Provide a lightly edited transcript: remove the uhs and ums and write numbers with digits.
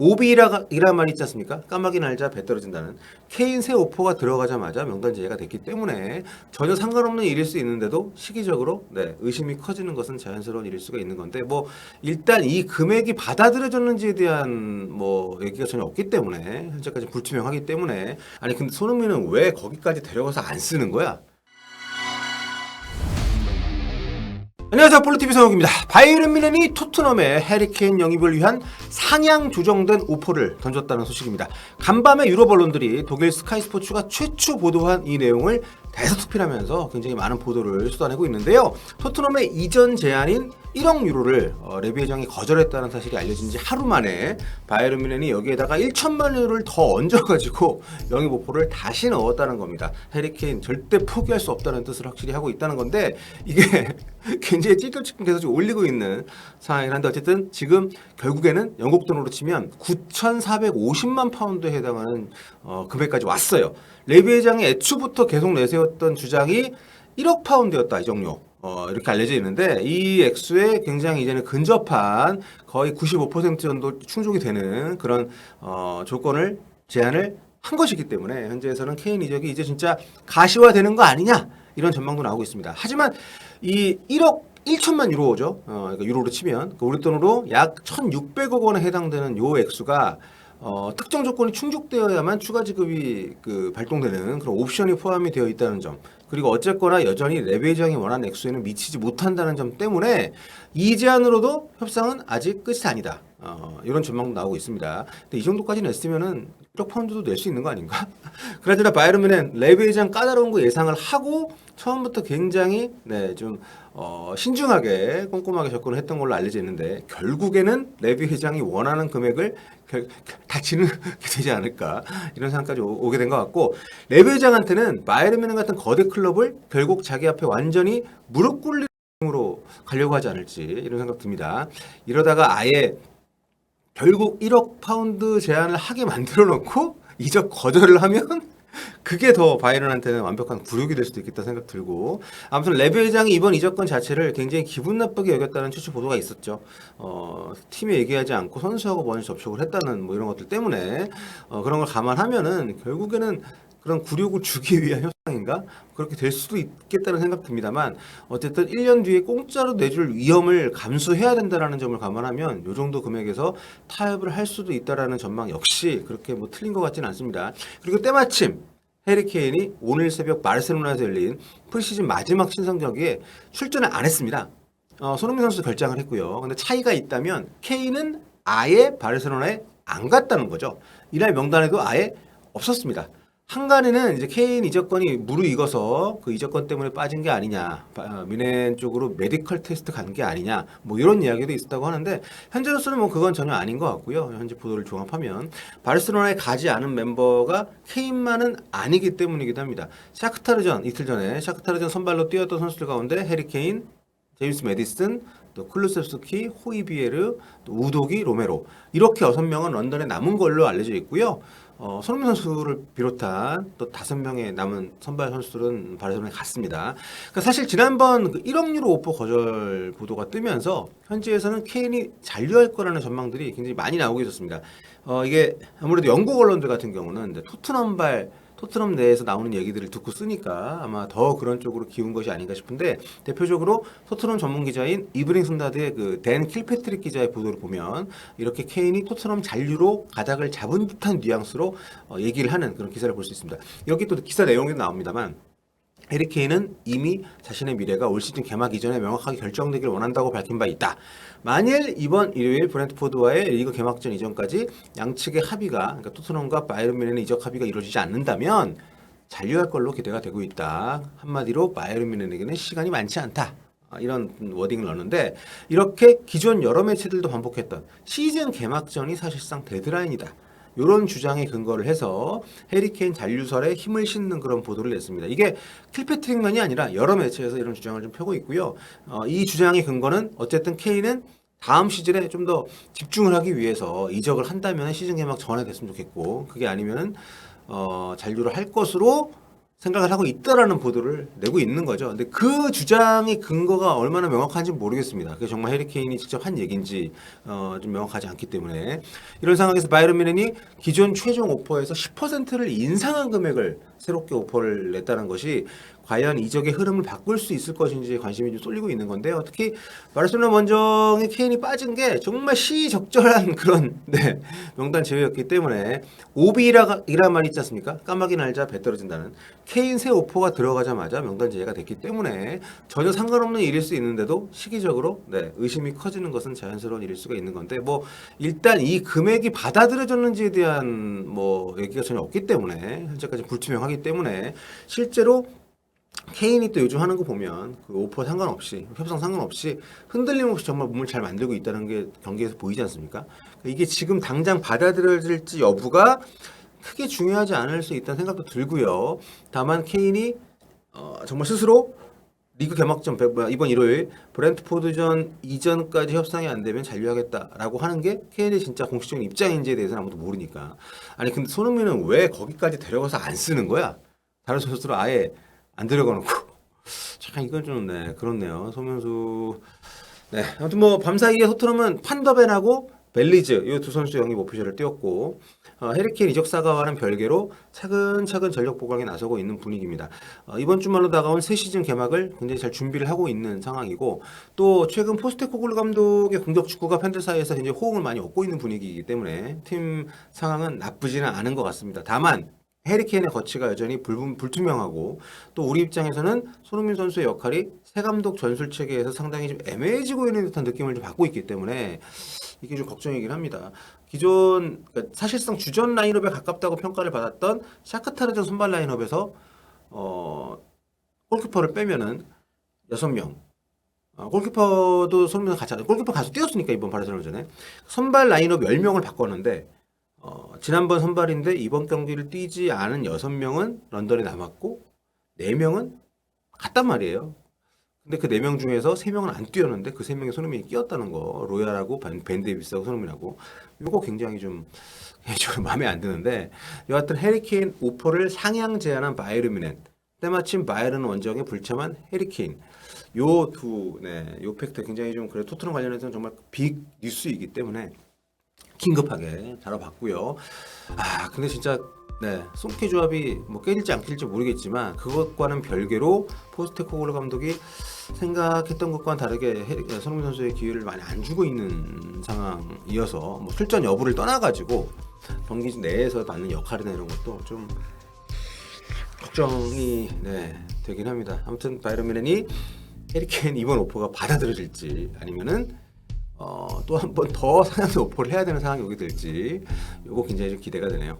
오비라는 말이 있지 않습니까? 까마귀 날자 배 떨어진다는. 케인 새 오퍼가 들어가자마자 명단 제외가 됐기 때문에 전혀 상관없는 일일 수 있는데도 시기적으로 의심이 커지는 것은 자연스러운 일일 수가 있는 건데, 뭐 일단 이 금액이 받아들여졌는지에 대한 뭐 얘기가 전혀 없기 때문에 현재까지 불투명하기 때문에. 아니 근데 손흥민은 왜 거기까지 데려가서 안 쓰는 거야? 안녕하세요, 볼루TV 성욱입니다. 바이에른 뮌헨이 토트넘에 해리케인 영입을 위한 상향 조정된 오퍼를 던졌다는 소식입니다. 간밤에 유럽 언론들이 독일 스카이 스포츠가 최초 보도한 이 내용을 대서특필하면서 굉장히 많은 보도를 쏟아내고 있는데요. 토트넘의 이전 제안인 1억 유로를 레비 회장이 거절했다는 사실이 알려진 지 하루 만에 바이에른 뮌헨이 여기에다가 1천만 유로를 더 얹어가지고 영입 오퍼를 다시 넣었다는 겁니다. 해리케인 절대 포기할 수 없다는 뜻을 확실히 하고 있다는 건데, 이게 굉장히 찔끔찔끔해서 지금 올리고 있는 상황이긴 한데, 어쨌든 지금 결국에는 영국 돈으로 치면 9,450만 파운드에 해당하는 금액까지 왔어요. 레비 회장이 애초부터 계속 내세웠던 주장이 1억 파운드였다, 이 종료. 이렇게 알려져 있는데, 이 액수에 굉장히 이제는 근접한 거의 95% 정도 충족이 되는 그런 조건을 제안을 한 것이기 때문에 현재에서는 케인 이적이 이제 진짜 가시화되는 거 아니냐, 이런 전망도 나오고 있습니다. 하지만 이 1억 1천만 유로죠. 그러니까 유로로 치면 우리 돈으로 약 1,600억 원에 해당되는 요 액수가 특정 조건이 충족되어야만 추가 지급이 발동되는 그런 옵션이 포함이 되어 있다는 점, 그리고 어쨌거나 여전히 레비 회장이 원하는 액수에는 미치지 못한다는 점 때문에 이 제안으로도 협상은 아직 끝이 아니다. 이런 전망도 나오고 있습니다. 근데 이 정도까지 냈으면은 1억 파운드도 낼 수 있는 거 아닌가? 그나저나 바이에른 뮌헨 레비 회장 까다로운 거 예상을 하고 처음부터 굉장히 좀 신중하게 꼼꼼하게 접근을 했던 걸로 알려져 있는데, 결국에는 레비 회장이 원하는 금액을 다 치는 게 되지 않을까, 이런 생각까지 오게 된 것 같고, 레비 회장한테는 바이에른 뮌헨 같은 거대 클럽을 결국 자기 앞에 완전히 무릎 꿇리는 으로 가려고 하지 않을지, 이런 생각 듭니다. 이러다가 아예 결국 1억 파운드 제안을 하게 만들어 놓고 이적 거절을 하면 그게 더 바이에른한테는 완벽한 굴욕이 될 수도 있겠다 생각 들고, 아무튼 레비 회장이 이번 이적권 자체를 굉장히 기분 나쁘게 여겼다는 최초 보도가 있었죠. 팀에 얘기하지 않고 선수하고 먼저 접촉을 했다는 뭐 이런 것들 때문에 그런 걸 감안하면은 결국에는 그런 굴욕을 주기 위한 협상인가? 그렇게 될 수도 있겠다는 생각 듭니다만, 어쨌든 1년 뒤에 공짜로 내줄 위험을 감수해야 된다는 점을 감안하면 이 정도 금액에서 타협을 할 수도 있다라는 전망 역시 그렇게 뭐 틀린 것 같지는 않습니다. 그리고 때마침 해리케인이 오늘 새벽 바르셀로나에서 열린 프리시즌 마지막 친선 경기에 출전을 안 했습니다. 손흥민 선수 결장을 했고요. 근데 차이가 있다면 케인은 아예 바르셀로나에 안 갔다는 거죠. 이날 명단에도 아예 없었습니다. 한간에는 이제 케인 이적권이 무르익어서 그 이적권 때문에 빠진 게 아니냐, 뮌헨 쪽으로 메디컬 테스트 간 게 아니냐, 뭐 이런 이야기도 있었다고 하는데, 현재로서는 뭐 그건 전혀 아닌 것 같고요. 현재 보도를 종합하면 바르셀로나에 가지 않은 멤버가 케인만은 아니기 때문이기도 합니다. 샤크타르전, 이틀 전에 샤크타르전 선발로 뛰었던 선수들 가운데 해리케인, 제임스 메디슨, 또 클루셉스키, 호이비에르, 또 우도기, 로메로, 이렇게 6명은 런던에 남은 걸로 알려져 있고요. 손흥민 선수를 비롯한 또 5명의 남은 선발 선수들은 바르셀로나에 갔습니다. 그러니까 사실 지난번 1억 유로 오퍼 거절 보도가 뜨면서 현지에서는 케인이 잔류할 거라는 전망들이 굉장히 많이 나오고 있었습니다. 이게 아무래도 영국 언론들 같은 경우는 토트넘 내에서 나오는 얘기들을 듣고 쓰니까 아마 더 그런 쪽으로 기운 것이 아닌가 싶은데, 대표적으로 토트넘 전문 기자인 이브닝 순다드의 댄 킬패트릭 기자의 보도를 보면 이렇게 케인이 토트넘 잔류로 가닥을 잡은 듯한 뉘앙스로 얘기를 하는 그런 기사를 볼 수 있습니다. 여기 또 기사 내용이 나옵니다만, 해리 케인은 이미 자신의 미래가 올 시즌 개막 이전에 명확하게 결정되길 원한다고 밝힌 바 있다. 만일 이번 일요일 브렌트포드와의 리그 개막전 이전까지 양측의 합의가, 그러니까 토트넘과 바이에른 뮌헨의 이적 합의가 이루어지지 않는다면 잔류할 걸로 기대가 되고 있다. 한마디로 바이에른 뮌헨에게는 시간이 많지 않다. 이런 워딩을 넣었는데, 이렇게 기존 여러 매체들도 반복했던 시즌 개막전이 사실상 데드라인이다, 이런 주장에 근거를 해서 해리케인 잔류설에 힘을 싣는 그런 보도를 냈습니다. 이게 킬패트릭만이 아니라 여러 매체에서 이런 주장을 좀 펴고 있고요. 이 주장의 근거는 어쨌든 케인은 다음 시즌에 좀 더 집중을 하기 위해서 이적을 한다면 시즌 개막 전에 됐으면 좋겠고, 그게 아니면은 잔류를 할 것으로 생각을 하고 있다라는 보도를 내고 있는 거죠. 근데 그 주장의 근거가 얼마나 명확한지 모르겠습니다. 그게 정말 해리 케인이 직접 한 얘기인지 좀 명확하지 않기 때문에 이런 상황에서 바이런 뮌헨이 기존 최종 오퍼에서 10%를 인상한 금액을 새롭게 오퍼를 냈다는 것이 과연 이적의 흐름을 바꿀 수 있을 것인지 관심이 좀 쏠리고 있는 건데요. 특히 바르셀로나 원정에 케인이 빠진 게 정말 시적절한 그런 명단 제외였기 때문에 오비란 말이 있지 않습니까? 까마귀 날자 배 떨어진다는 케인 새 오퍼가 들어가자마자 명단 제외가 됐기 때문에 전혀 상관없는 일일 수 있는데도 시기적으로 의심이 커지는 것은 자연스러운 일일 수가 있는 건데 뭐 일단 이 금액이 받아들여졌는지에 대한 뭐 얘기가 전혀 없기 때문에 현재까지 불투명하기 때문에 실제로 케인이 또 요즘 하는 거 보면 그 오퍼 상관없이 협상 상관없이 흔들림 없이 정말 몸을 잘 만들고 있다는 게 경기에서 보이지 않습니까? 이게 지금 당장 받아들여질지 여부가 크게 중요하지 않을 수 있다는 생각도 들고요. 다만 케인이 정말 스스로 리그 개막전 이번 일요일 브랜트포드전 이전까지 협상이 안 되면 잔류하겠다라고 하는 게 케인의 진짜 공식적인 입장인지에 대해서는 아무도 모르니까. 아니 근데 손흥민은 왜 거기까지 데려가서 안 쓰는 거야? 다른 선수들은 아예 안 들어가놓고 참 이건 좀 그렇네요. 송현수 아무튼 뭐 밤사이에 토트넘은 판더벤하고 벨리즈 이 두 선수 영입 오피셜을 띄웠고 해리케인 이적 사과와는 별개로 차근차근 전력 보강에 나서고 있는 분위기입니다. 이번 주말로 다가온 새 시즌 개막을 굉장히 잘 준비를 하고 있는 상황이고 또 최근 포스테코글루 감독의 공격 축구가 팬들 사이에서 굉장히 호응을 많이 얻고 있는 분위기이기 때문에 팀 상황은 나쁘지는 않은 것 같습니다. 다만 해리케인의 거치가 여전히 불투명하고 또 우리 입장에서는 손흥민 선수의 역할이 새 감독 전술 체계에서 상당히 좀 애매해지고 있는 듯한 느낌을 좀 받고 있기 때문에 이게 좀 걱정이긴 합니다. 기존 그러니까 사실상 주전 라인업에 가깝다고 평가를 받았던 샤크타르전 선발 라인업에서 골키퍼를 빼면은 6명 골키퍼도 손흥민과 같이 골키퍼 가서 뛰었으니까 이번 바르셀로나전에 선발 라인업 10명을 바꿨는데 지난번 선발인데 이번 경기를 뛰지 않은 6명은 런던에 남았고 4명은 갔단 말이에요. 근데 그 4명 중에서 3명은 안 뛰었는데 그 3명에 손흥민이 끼었다는 거. 로얄하고 벤 데이비스하고 손흥민하고. 이거 굉장히 좀 개인적으로 마음에 안 드는데 여하튼 해리케인 오퍼를 상향 제안한 바이에른 뮌헨. 때마침 바이에른 원정에 불참한 해리케인. 요 팩트 굉장히 좀 그래 토트넘 관련해서는 정말 빅 뉴스이기 때문에 긴급하게 다뤄봤고요. 근데 진짜 송키 조합이 뭐 깨질지 안 깨질지 모르겠지만 그것과는 별개로 포스테코글루 감독이 생각했던 것과는 다르게 손흥민 선수의 기회를 많이 안 주고 있는 상황이어서 뭐 출전 여부를 떠나가지고 경기 내에서 받는 역할이나 이런 것도 좀 걱정이 되긴 합니다. 아무튼 바이에른 뮌헨이 해리케인 이번 오퍼가 받아들여질지 아니면은 또 한 번 더 상향 오퍼를 해야 되는 상황이 오게 될지 이거 굉장히 좀 기대가 되네요.